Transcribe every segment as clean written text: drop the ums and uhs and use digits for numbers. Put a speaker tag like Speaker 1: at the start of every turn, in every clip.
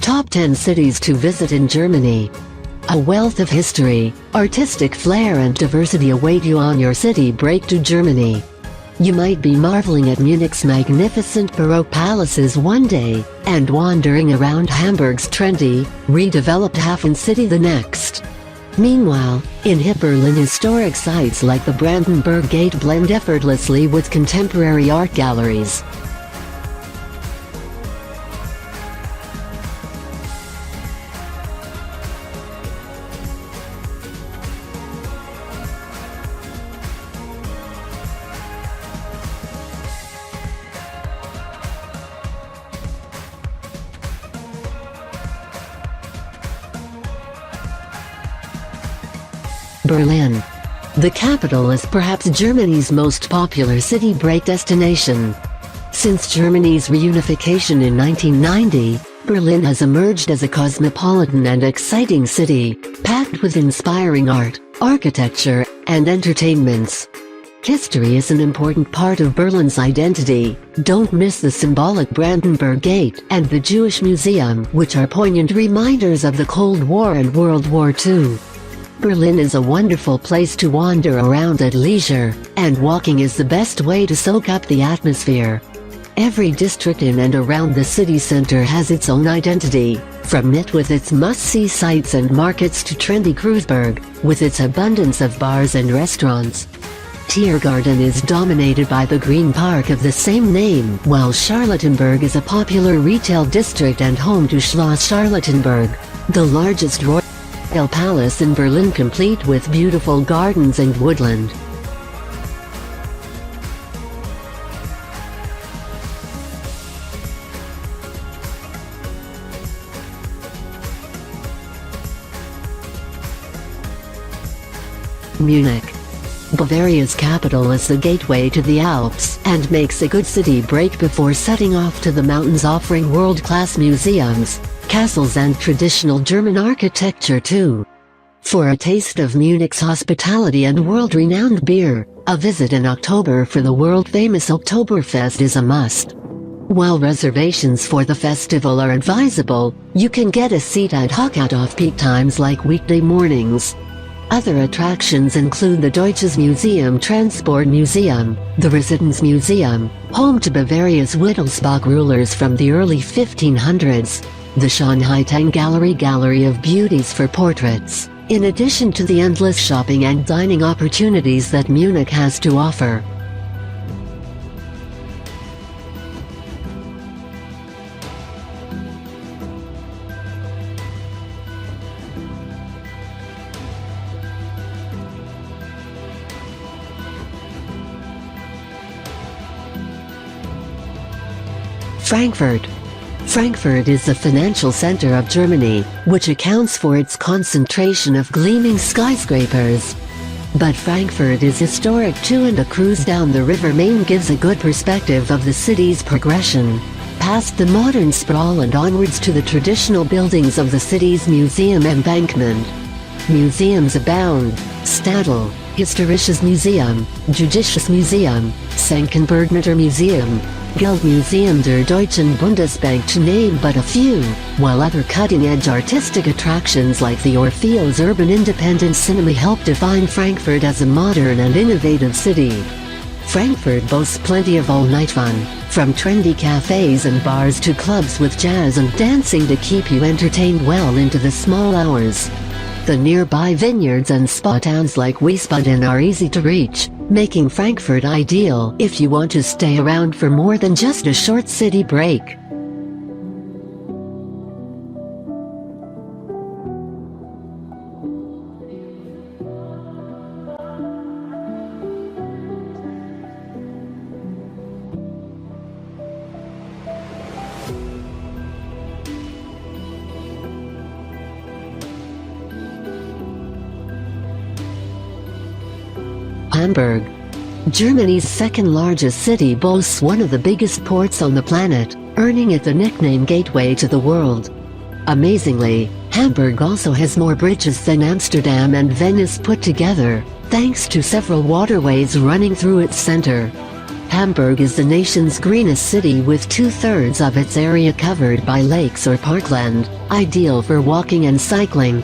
Speaker 1: Top 10 cities to visit in Germany. A wealth of history, artistic flair and diversity await you on your city break to Germany. You might be marveling at Munich's magnificent Baroque palaces one day, and wandering around Hamburg's trendy, redeveloped Hafen city the next. Meanwhile, in hip Berlin, historic sites like the Brandenburg Gate blend effortlessly with contemporary art galleries. Berlin. The capital is perhaps Germany's most popular city break destination. Since Germany's reunification in 1990, Berlin has emerged as a cosmopolitan and exciting city, packed with inspiring art, architecture, and entertainments. History is an important part of Berlin's identity. Don't miss the symbolic Brandenburg Gate and the Jewish Museum, which are poignant reminders of the Cold War and World War II. Berlin is a wonderful place to wander around at leisure, and walking is the best way to soak up the atmosphere. Every district in and around the city center has its own identity, from Mitte with its must-see sights and markets to trendy Kreuzberg, with its abundance of bars and restaurants. Tiergarten is dominated by the Green Park of the same name, while Charlottenburg is a popular retail district and home to Schloss Charlottenburg, the largest royal palace in Berlin, complete with beautiful gardens and woodland. Munich. Bavaria's capital is the gateway to the Alps and makes a good city break before setting off to the mountains, offering world-class museums, castles and traditional German architecture too. For a taste of Munich's hospitality and world-renowned beer, a visit in October for the world-famous Oktoberfest is a must. While reservations for the festival are advisable, you can get a seat ad hoc at off-peak times like weekday mornings. Other attractions include the Deutsches Museum, Transport Museum, the Residenz-Museum, home to Bavaria's Wittelsbach rulers from the early 1500s, the Schönheiten Gallery of beauties for portraits, in addition to the endless shopping and dining opportunities that Munich has to offer. Frankfurt. Frankfurt is the financial center of Germany, which accounts for its concentration of gleaming skyscrapers. But Frankfurt is historic too, and a cruise down the River Main gives a good perspective of the city's progression, past the modern sprawl and onwards to the traditional buildings of the city's museum embankment. Museums abound: Stadel, Historisches Museum, Judisches Museum, Senckenbergmutter Museum, Geldmuseum der Deutschen Bundesbank, to name but a few, while other cutting-edge artistic attractions like the Orpheos Urban Independent Cinema help define Frankfurt as a modern and innovative city. Frankfurt boasts plenty of all-night fun, from trendy cafes and bars to clubs with jazz and dancing to keep you entertained well into the small hours. The nearby vineyards and spa towns like Wiesbaden are easy to reach, making Frankfurt ideal if you want to stay around for more than just a short city break. Hamburg. Germany's second-largest city, boasts one of the biggest ports on the planet, earning it the nickname Gateway to the World. Amazingly, Hamburg also has more bridges than Amsterdam and Venice put together, thanks to several waterways running through its center. Hamburg is the nation's greenest city with 2/3 of its area covered by lakes or parkland, ideal for walking and cycling.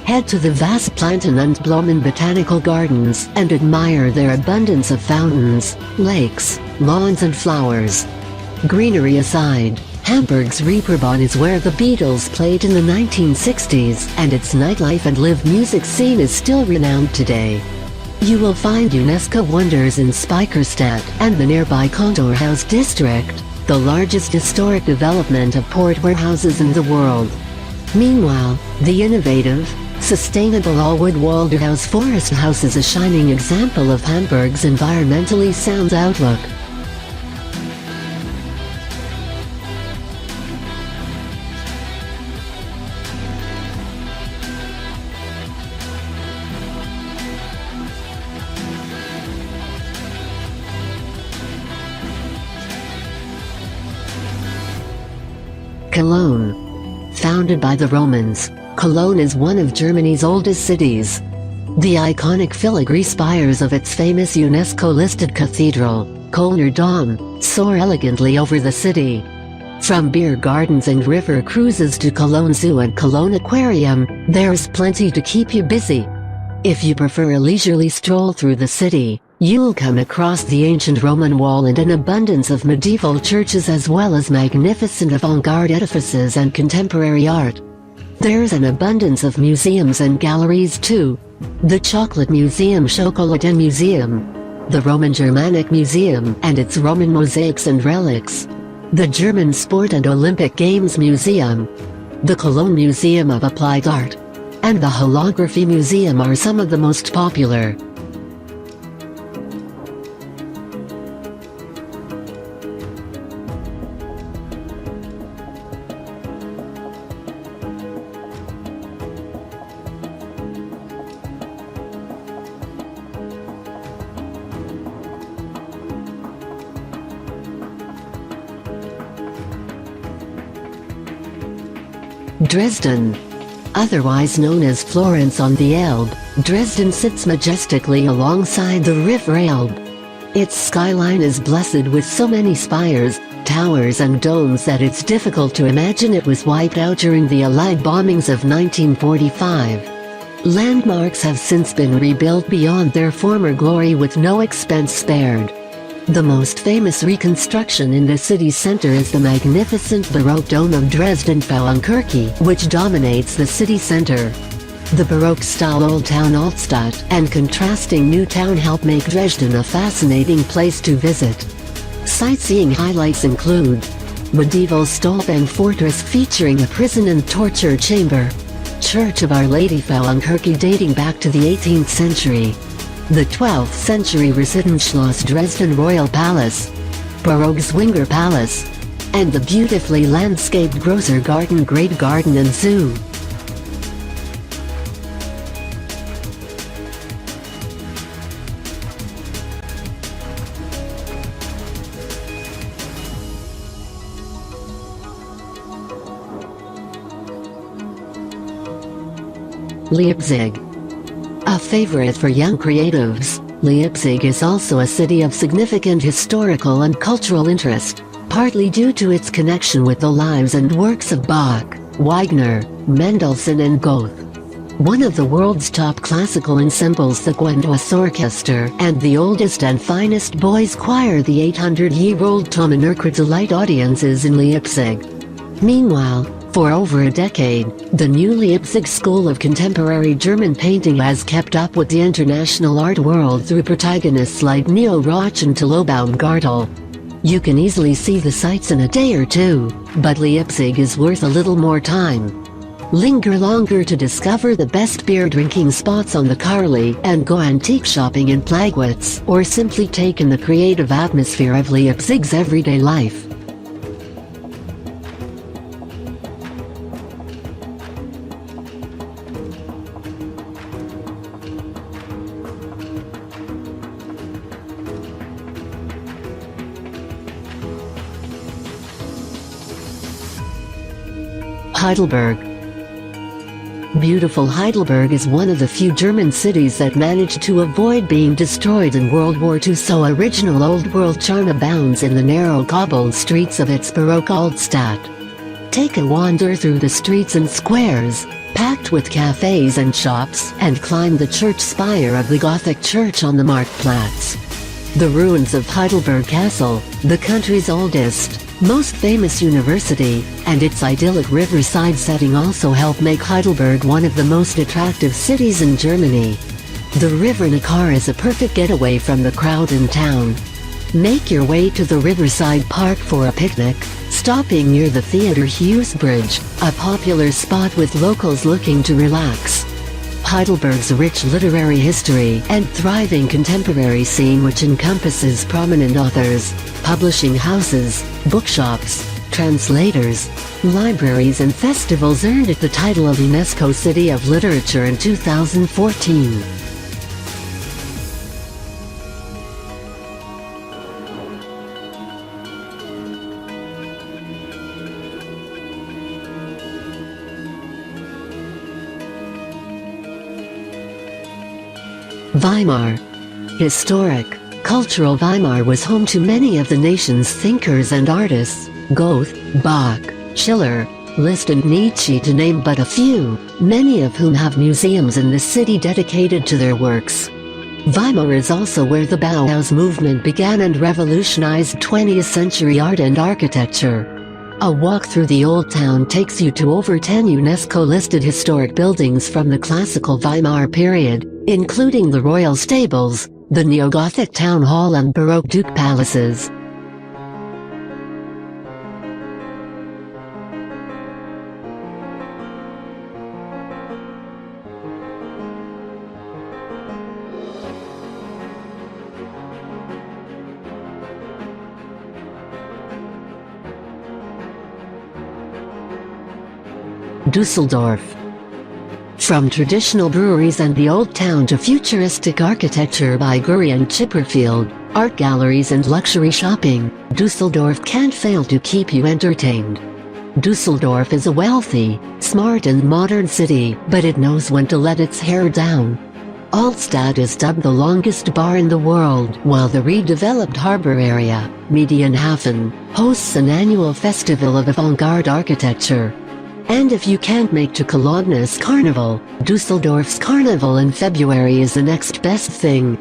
Speaker 1: Head to the vast Planten und Blumen botanical gardens and admire their abundance of fountains, lakes, lawns and flowers. Greenery aside, Hamburg's Reeperbahn is where the Beatles played in the 1960s, and its nightlife and live music scene is still renowned today. You will find UNESCO wonders in Speicherstadt and the nearby Kontorhaus district, the largest historic development of port warehouses in the world. Meanwhile, the innovative, sustainable all-wood Walderhaus Forest House is a shining example of Hamburg's environmentally sound outlook. Cologne. Founded by the Romans, Cologne is one of Germany's oldest cities. The iconic filigree spires of its famous UNESCO-listed cathedral, Kölner Dom, soar elegantly over the city. From beer gardens and river cruises to Cologne Zoo and Cologne Aquarium, there's plenty to keep you busy. If you prefer a leisurely stroll through the city, you'll come across the ancient Roman wall and an abundance of medieval churches as well as magnificent avant-garde edifices and contemporary art. There's an abundance of museums and galleries too. The Chocolate Museum Schokoladen Museum, the Roman Germanic Museum and its Roman mosaics and relics, the German Sport and Olympic Games Museum, the Cologne Museum of Applied Art, and the Holography Museum are some of the most popular. Dresden. Otherwise known as Florence on the Elbe, Dresden sits majestically alongside the River Elbe. Its skyline is blessed with so many spires, towers and domes that it's difficult to imagine it was wiped out during the Allied bombings of 1945. Landmarks have since been rebuilt beyond their former glory with no expense spared. The most famous reconstruction in the city center is the magnificent Baroque dome of Dresden Frauenkirche, which dominates the city center. The Baroque-style Old Town Altstadt and contrasting New Town help make Dresden a fascinating place to visit. Sightseeing highlights include medieval Stolpen Fortress featuring a prison and torture chamber, Church of Our Lady Frauenkirche dating back to the 18th century, the 12th century Residenzschloss Dresden Royal Palace, Baroque Zwinger Palace, and the beautifully landscaped Grosser Garten Great Garden and Zoo. Leipzig. A favorite for young creatives, Leipzig is also a city of significant historical and cultural interest, partly due to its connection with the lives and works of Bach, Wagner, Mendelssohn and Goethe. One of the world's top classical ensembles, the Gewandhaus Orchester, and the oldest and finest boys' choir, the 800-year-old Thomanerchor, delight audiences in Leipzig. Meanwhile, for over a decade, the new Leipzig School of Contemporary German Painting has kept up with the international art world through protagonists like Neo Roch and Thilo Baumgartel. You can easily see the sights in a day or two, but Leipzig is worth a little more time. Linger longer to discover the best beer drinking spots on the Karli and go antique shopping in Plagwitz, or simply take in the creative atmosphere of Leipzig's everyday life. Heidelberg. beautiful Heidelberg is one of the few German cities that managed to avoid being destroyed in World War II, so original Old World charm abounds in the narrow cobbled streets of its Baroque Altstadt. Take a wander through the streets and squares, packed with cafes and shops, and climb the church spire of the Gothic church on the Marktplatz. The ruins of Heidelberg Castle, the country's oldest, most famous university, and its idyllic riverside setting also help make Heidelberg one of the most attractive cities in Germany. The river Neckar is a perfect getaway from the crowd in town. Make your way to the Riverside Park for a picnic, stopping near the Theodor Heuss Bridge, a popular spot with locals looking to relax. Heidelberg's rich literary history and thriving contemporary scene, which encompasses prominent authors, publishing houses, bookshops, translators, libraries and festivals, earned it the title of UNESCO City of Literature in 2014. Weimar. Historic, cultural Weimar was home to many of the nation's thinkers and artists, Goethe, Bach, Schiller, Liszt and Nietzsche to name but a few, many of whom have museums in the city dedicated to their works. Weimar is also where the Bauhaus movement began and revolutionized 20th century art and architecture. A walk through the Old Town takes you to over 10 UNESCO-listed historic buildings from the classical Weimar period, including the Royal Stables, the Neo-Gothic Town Hall and Baroque Duke Palaces. Dusseldorf. From traditional breweries and the Old Town to futuristic architecture by Gurry and Chipperfield, art galleries and luxury shopping, Dusseldorf can't fail to keep you entertained. Dusseldorf is a wealthy, smart and modern city, but it knows when to let its hair down. Altstadt is dubbed the longest bar in the world, while the redeveloped harbor area, Medienhafen, hosts an annual festival of avant-garde architecture. And if you can't make to Cologne's Carnival, Dusseldorf's Carnival in February is the next best thing.